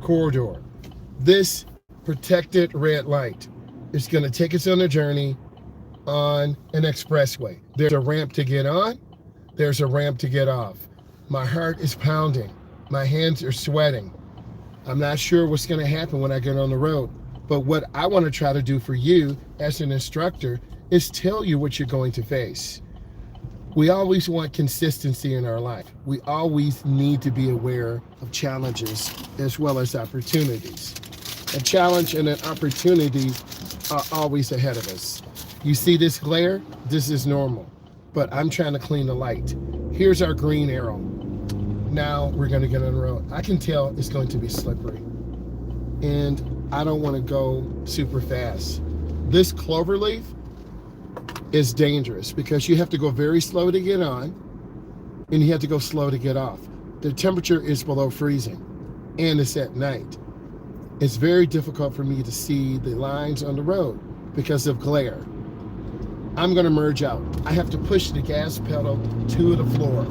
corridor. This protected red light is going to take us on a journey on an expressway. There's a ramp to get on, there's a ramp to get off. My heart is pounding, my hands are sweating. I'm not sure what's going to happen when I get on the road, but what I want to try to do for you as an instructor is tell you what you're going to face. We always want consistency in our life. We always need to be aware of challenges as well as opportunities. A challenge and an opportunity are always ahead of us. You see this glare? This is normal, but I'm trying to clean the light. Here's our green arrow. Now we're going to get on the road. I can tell it's going to be slippery, and I don't want to go super fast. This clover leaf is dangerous because you have to go very slow to get on, and you have to go slow to get off. The temperature is below freezing, and it's at night. It's very difficult for me to see the lines on the road because of glare. I'm going to merge out. I have to push the gas pedal to the floor.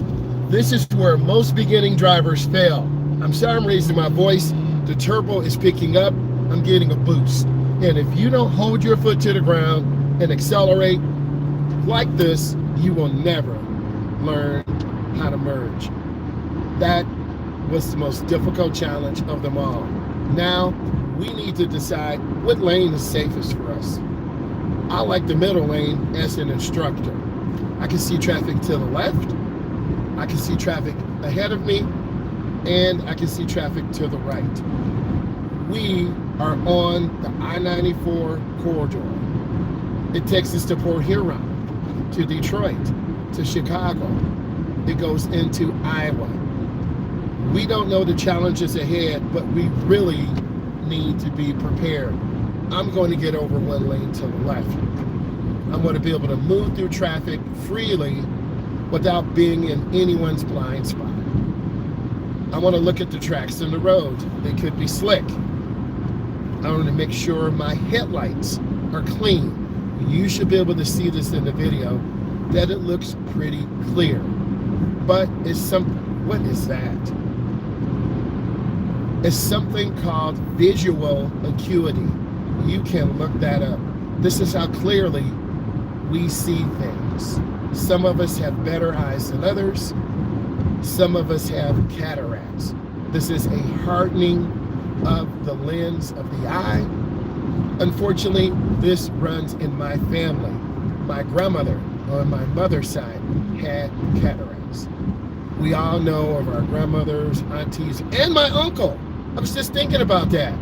This is where most beginning drivers fail. I'm sorry I'm raising my voice. The turbo is picking up. I'm getting a boost. And if you don't hold your foot to the ground and accelerate like this, you will never learn how to merge. That was the most difficult challenge of them all. Now, we need to decide what lane is safest for us. I like the middle lane as an instructor. I can see traffic to the left, I can see traffic ahead of me, and I can see traffic to the right. We are on the I-94 corridor. It takes us to Port Huron, to Detroit, to Chicago. It goes into Iowa. We don't know the challenges ahead, but we really need to be prepared. I'm going to get over one lane to the left. I'm going to be able to move through traffic freely without being in anyone's blind spot. I want to look at the tracks in the road. They could be slick. I want to make sure my headlights are clean. You should be able to see this in the video, that it looks pretty clear. But what is that? It's something called visual acuity. You can look that up. This is how clearly we see things. Some of us have better eyes than others. Some of us have cataracts. This is a hardening of the lens of the eye. Unfortunately, this runs in my family. My grandmother on my mother's side had cataracts. We all know of our grandmothers, aunties, and my uncle. I was just thinking about that.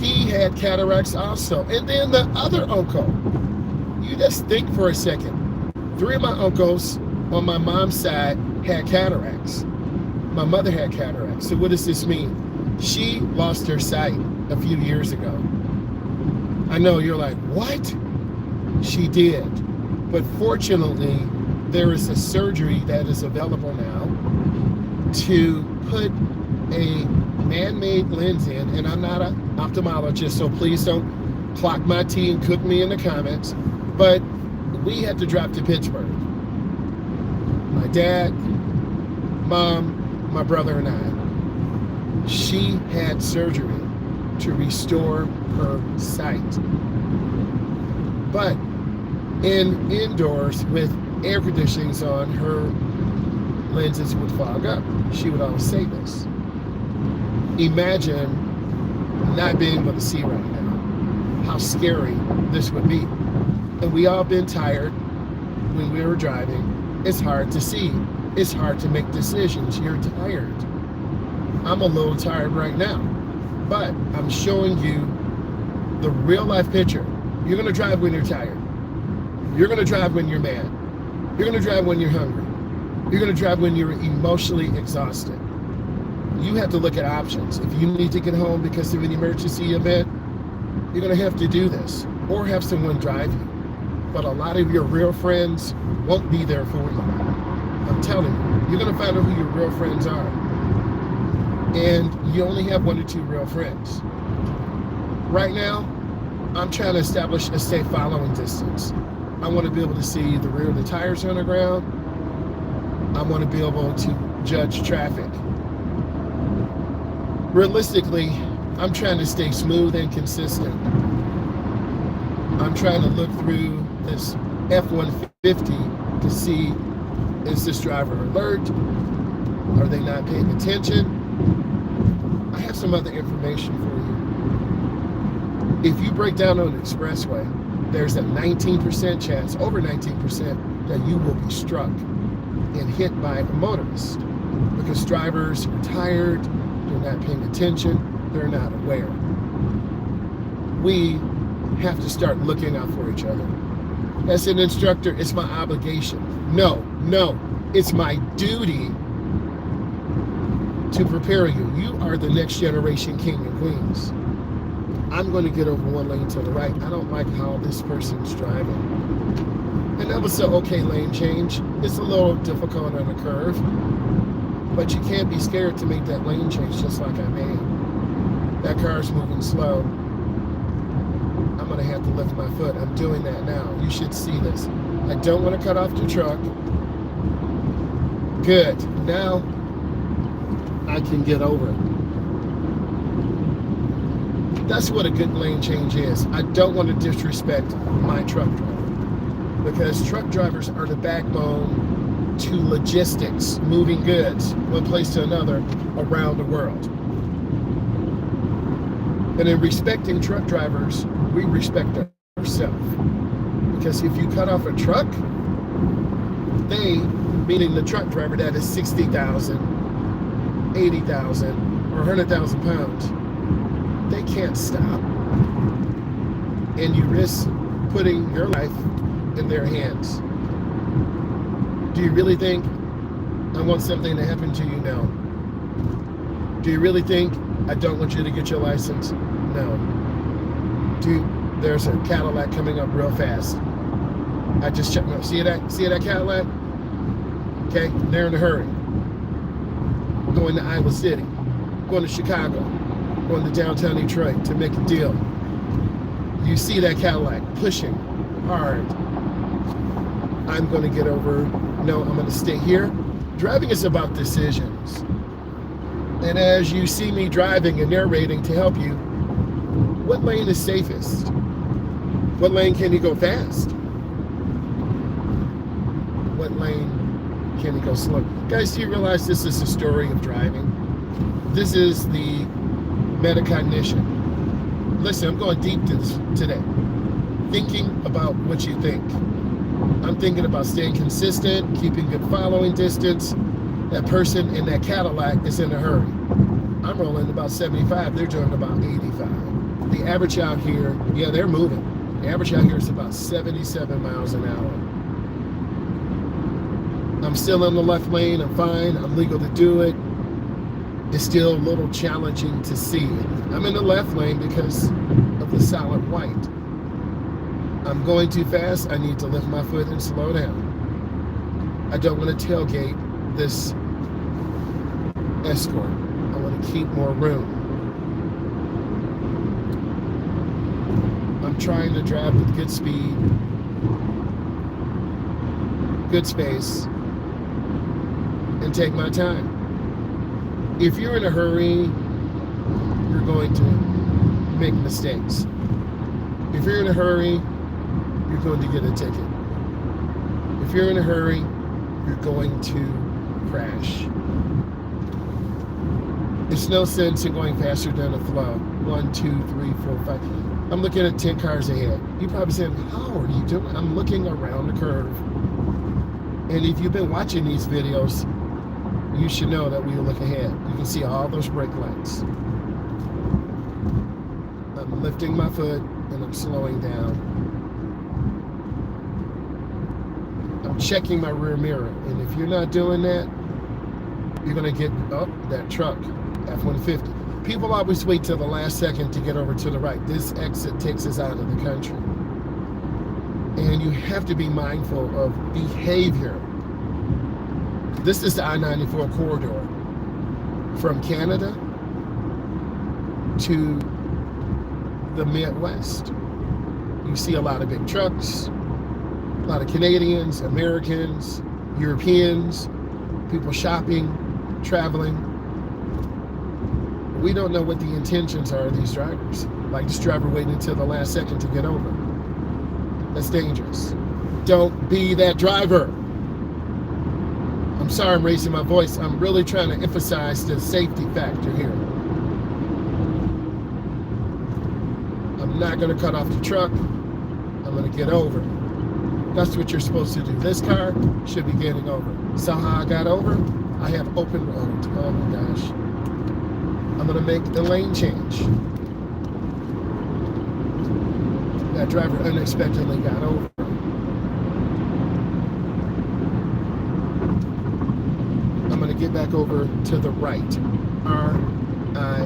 He had cataracts also. And then the other uncle. You just think for a second. 3 of my uncles on my mom's side had cataracts. My mother had cataracts. So what does this mean? She lost her sight a few years ago. I know you're like, what? She did. But fortunately, there is a surgery that is available now to put a man-made lens in, and I'm not an ophthalmologist, so please don't clock my tea and cook me in the comments, but we had to drive to Pittsburgh. My dad, mom, my brother, and I. She had surgery to restore her sight. But indoors with air conditionings on, her lenses would fog up. She would always say this. Imagine not being able to see right now. How scary this would be. And we all been tired when we were driving. It's hard to see. It's hard to make decisions. You're tired. I'm a little tired right now, but I'm showing you the real life picture. You're gonna drive when you're tired. You're gonna drive when you're mad. You're gonna drive when you're hungry. You're gonna drive when you're emotionally exhausted. You have to look at options. If you need to get home because of an emergency event, you're gonna have to do this, or have someone drive you. But a lot of your real friends won't be there for you. I'm telling you, you're gonna find out who your real friends are. And you only have 1 or 2 real friends. Right now, I'm trying to establish a safe following distance. I want to be able to see the rear of the tires on the ground. I want to be able to judge traffic. Realistically, I'm trying to stay smooth and consistent. I'm trying to look through this F-150 to see, is this driver alert? Are they not paying attention? I have some other information for you. If you break down on an expressway, there's a 19% chance, over 19%, that you will be struck and hit by a motorist because drivers are tired, they're not paying attention, they're not aware. We have to start looking out for each other. As an instructor, it's my obligation. No, it's my duty to prepare you. You are the next generation king and queens. I'm going to get over one lane to the right. I don't like how this person's driving. And that was the okay lane change. It's a little difficult on a curve, but you can't be scared to make that lane change just like I made. That car's moving slow. I'm gonna have to lift my foot. I'm doing that now. You should see this. I don't want to cut off the truck. Good. Now I can get over it. That's what a good lane change is. I don't want to disrespect my truck driver because truck drivers are the backbone to logistics, moving goods one place to another around the world. And in respecting truck drivers, we respect ourselves. Because if you cut off a truck, they, meaning the truck driver that is 60,000, 80,000, or 100,000 pounds, they can't stop. And you risk putting your life in their hands. Do you really think I want something to happen to you? No. Do you really think I don't want you to get your license? No. There's a Cadillac coming up real fast. I just checked. See that Cadillac? Okay, they're in a hurry. Going to Iowa City, going to Chicago, going to downtown Detroit to make a deal. You see that Cadillac pushing hard. I'm going to get over. No, I'm going to stay here. Driving is about decisions. And as you see me driving and narrating to help you, what lane is safest? What lane can you go fast? What lane can you go slow? Guys, do you realize this is the story of driving? This is the metacognition. Listen, I'm going deep today. Thinking about what you think. I'm thinking about staying consistent, keeping good following distance. That person in that Cadillac is in a hurry. I'm rolling about 75, they're doing about 85. The average out here, yeah, they're moving. The average out here is about 77 miles an hour. I'm still in the left lane, I'm fine, I'm legal to do it. It's still a little challenging to see. I'm in the left lane because of the solid white. I'm going too fast, I need to lift my foot and slow down. I don't want to tailgate this escort. I want to keep more room. I'm trying to drive with good speed, good space, and take my time. If you're in a hurry, you're going to make mistakes. If you're in a hurry, you're going to get a ticket. If you're in a hurry, you're going to crash. It's no sense in going faster than the flow. 1, 2, 3, 4, 5. I'm looking at 10 cars ahead. You're probably saying, how are you doing? I'm looking around the curve. And if you've been watching these videos, you should know that we look ahead. You can see all those brake lights. I'm lifting my foot and I'm slowing down. I'm checking my rear mirror. And if you're not doing that, you're going to get that truck, F-150. People always wait till the last second to get over to the right. This exit takes us out of the country. And you have to be mindful of behavior. This is the I-94 corridor from Canada to the Midwest. You see a lot of big trucks, a lot of Canadians, Americans, Europeans, people shopping, traveling. We don't know what the intentions are of these drivers. Like this driver waiting until the last second to get over. That's dangerous. Don't be that driver. I'm sorry I'm raising my voice. I'm really trying to emphasize the safety factor here. I'm not going to cut off the truck. I'm going to get over. That's what you're supposed to do. This car should be getting over. So how I got over? I have open road. Oh my gosh. I'm going to make the lane change. That driver unexpectedly got over. I'm going to get back over to the right. R-I-G-H-T.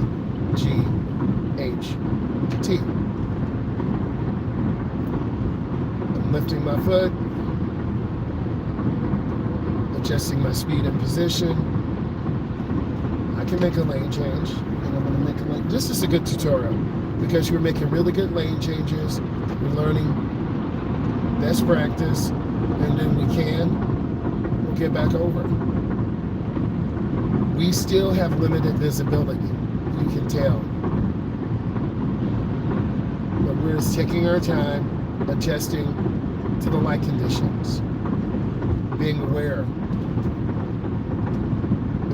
I'm lifting my foot, adjusting my speed and position. I can make a lane change, and I'm going to make a lane. This is a good tutorial because we're making really good lane changes. We're learning best practice, and then we'll get back over. We still have limited visibility, you can tell. But we're taking our time, adjusting to the light conditions, being aware,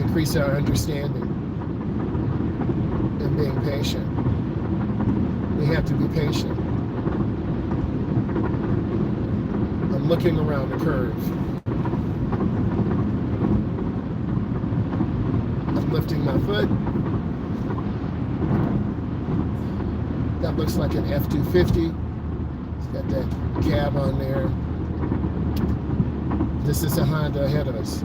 increase our understanding, and being patient. We have to be patient. I'm looking around the curve. I'm lifting my foot. That looks like an F-250. It's got that cab on there. This is a Honda ahead of us.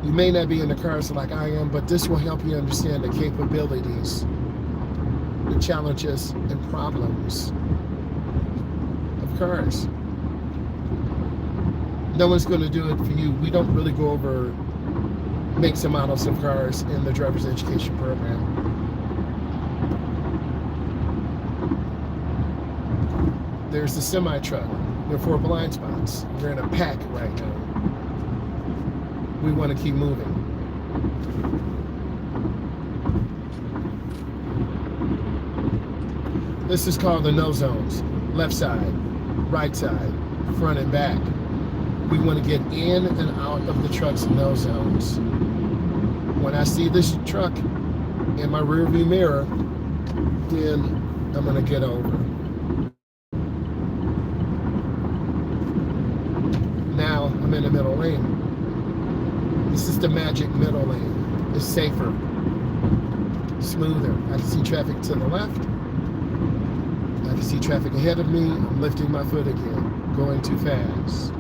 You may not be in the cars like I am, but this will help you understand the capabilities, the challenges, and problems of cars. No one's going to do it for you. We don't really go over makes and models of cars in the driver's education program. There's the semi truck. There are 4 blind spots. We're in a pack right now. We want to keep moving. This is called the no zones. Left side, right side, front and back. We want to get in and out of the truck's no zones. When I see this truck in my rearview mirror, then I'm going to get over. Now I'm in the middle lane. This is the magic middle lane. It's safer, smoother. I can see traffic to the left. I can see traffic ahead of me. I'm lifting my foot again, going too fast.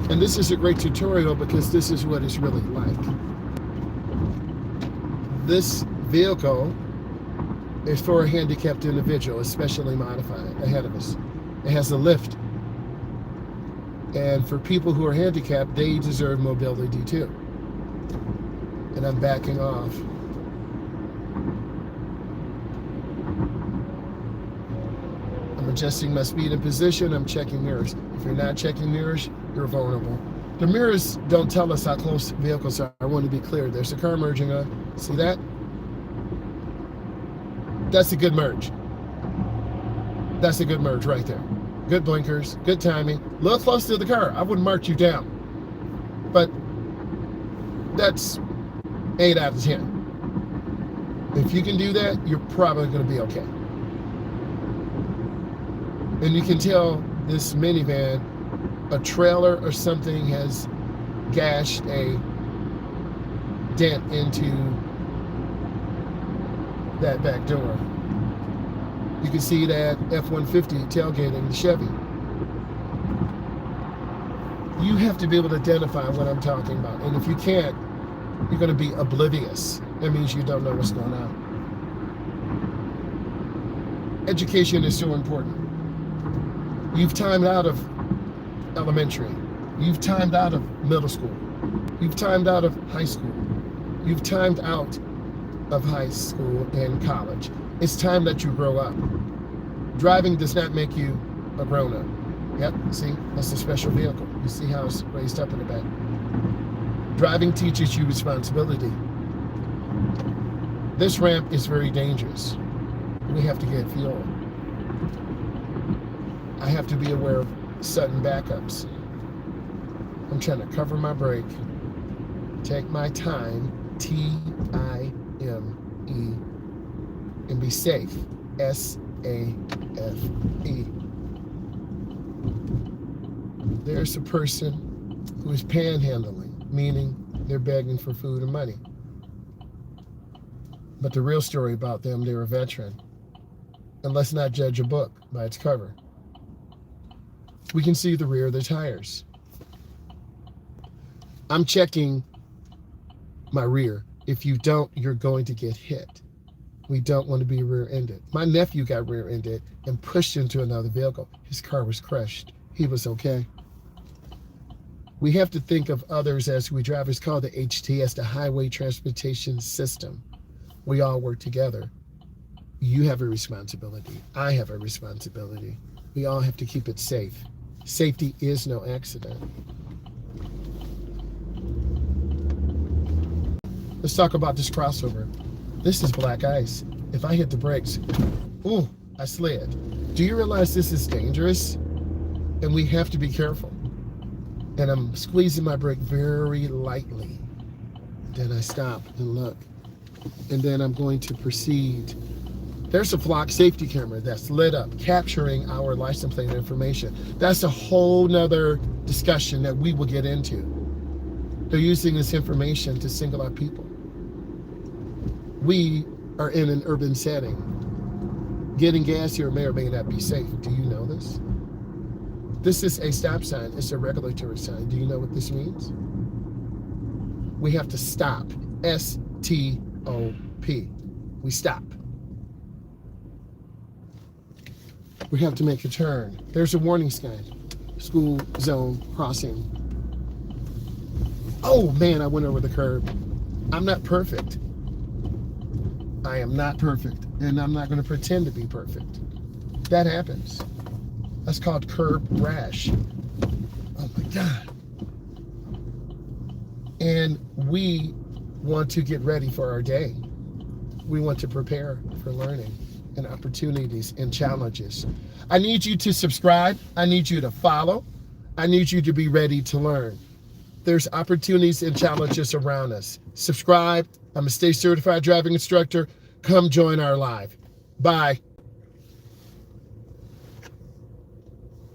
And this is a great tutorial because this is what it's really like. This vehicle is for a handicapped individual, especially modified, ahead of us. It has a lift. And for people who are handicapped, they deserve mobility too. And I'm backing off. I'm adjusting my speed and position. I'm checking mirrors. If you're not checking mirrors, you're vulnerable. The mirrors don't tell us how close vehicles are. I want to be clear. There's a car merging on. See that? That's a good merge. That's a good merge right there. Good blinkers, good timing. A little close to the car. I wouldn't mark you down. But that's 8 out of 10. If you can do that, you're probably going to be okay. And you can tell this minivan, a trailer or something has gashed a dent into that back door. You can see that F-150 tailgating the Chevy. You have to be able to identify what I'm talking about. And if you can't, you're going to be oblivious. That means you don't know what's going on. Education is so important. You've timed out of elementary. You've timed out of middle school. You've timed out of high school. You've timed out of high school and college. It's time that you grow up. Driving does not make you a grown-up. Yep, see, that's a special vehicle. You see how it's raised up in the back. Driving teaches you responsibility. This ramp is very dangerous. We have to get fuel. I have to be aware of sudden backups. I'm trying to cover my brake, take my time, Time, and be safe, SAFE. There's a person who is panhandling, meaning they're begging for food and money. But the real story about them, they're a veteran. And let's not judge a book by its cover. We can see the rear of the tires. I'm checking my rear. If you don't, you're going to get hit. We don't want to be rear-ended. My nephew got rear-ended and pushed into another vehicle. His car was crushed. He was okay. We have to think of others as we drive. It's called the HTS, the Highway Transportation System. We all work together. You have a responsibility. I have a responsibility. We all have to keep it safe. Safety is no accident. Let's talk about this crossover. This is black ice. If I hit the brakes, ooh, I slid. Do you realize this is dangerous? And we have to be careful. And I'm squeezing my brake very lightly. Then I stop and look. And then I'm going to proceed. There's a flock safety camera that's lit up, capturing our license plate information. That's a whole nother discussion that we will get into. They're using this information to single out people. We are in an urban setting. Getting gas here may or may not be safe. Do you know this? This is a stop sign. It's a regulatory sign. Do you know what this means? We have to stop. S-T-O-P. We stop. We have to make a turn. There's a warning sign. School zone crossing. Oh man, I went over the curb. I'm not perfect. I am not perfect, and I'm not going to pretend to be perfect. That happens. That's called curb rash. Oh my God. And we want to get ready for our day. We want to prepare for learning and opportunities and challenges. I need you to subscribe. I need you to follow. I need you to be ready to learn. There's opportunities and challenges around us. Subscribe. I'm a state certified driving instructor. Come join our live. Bye.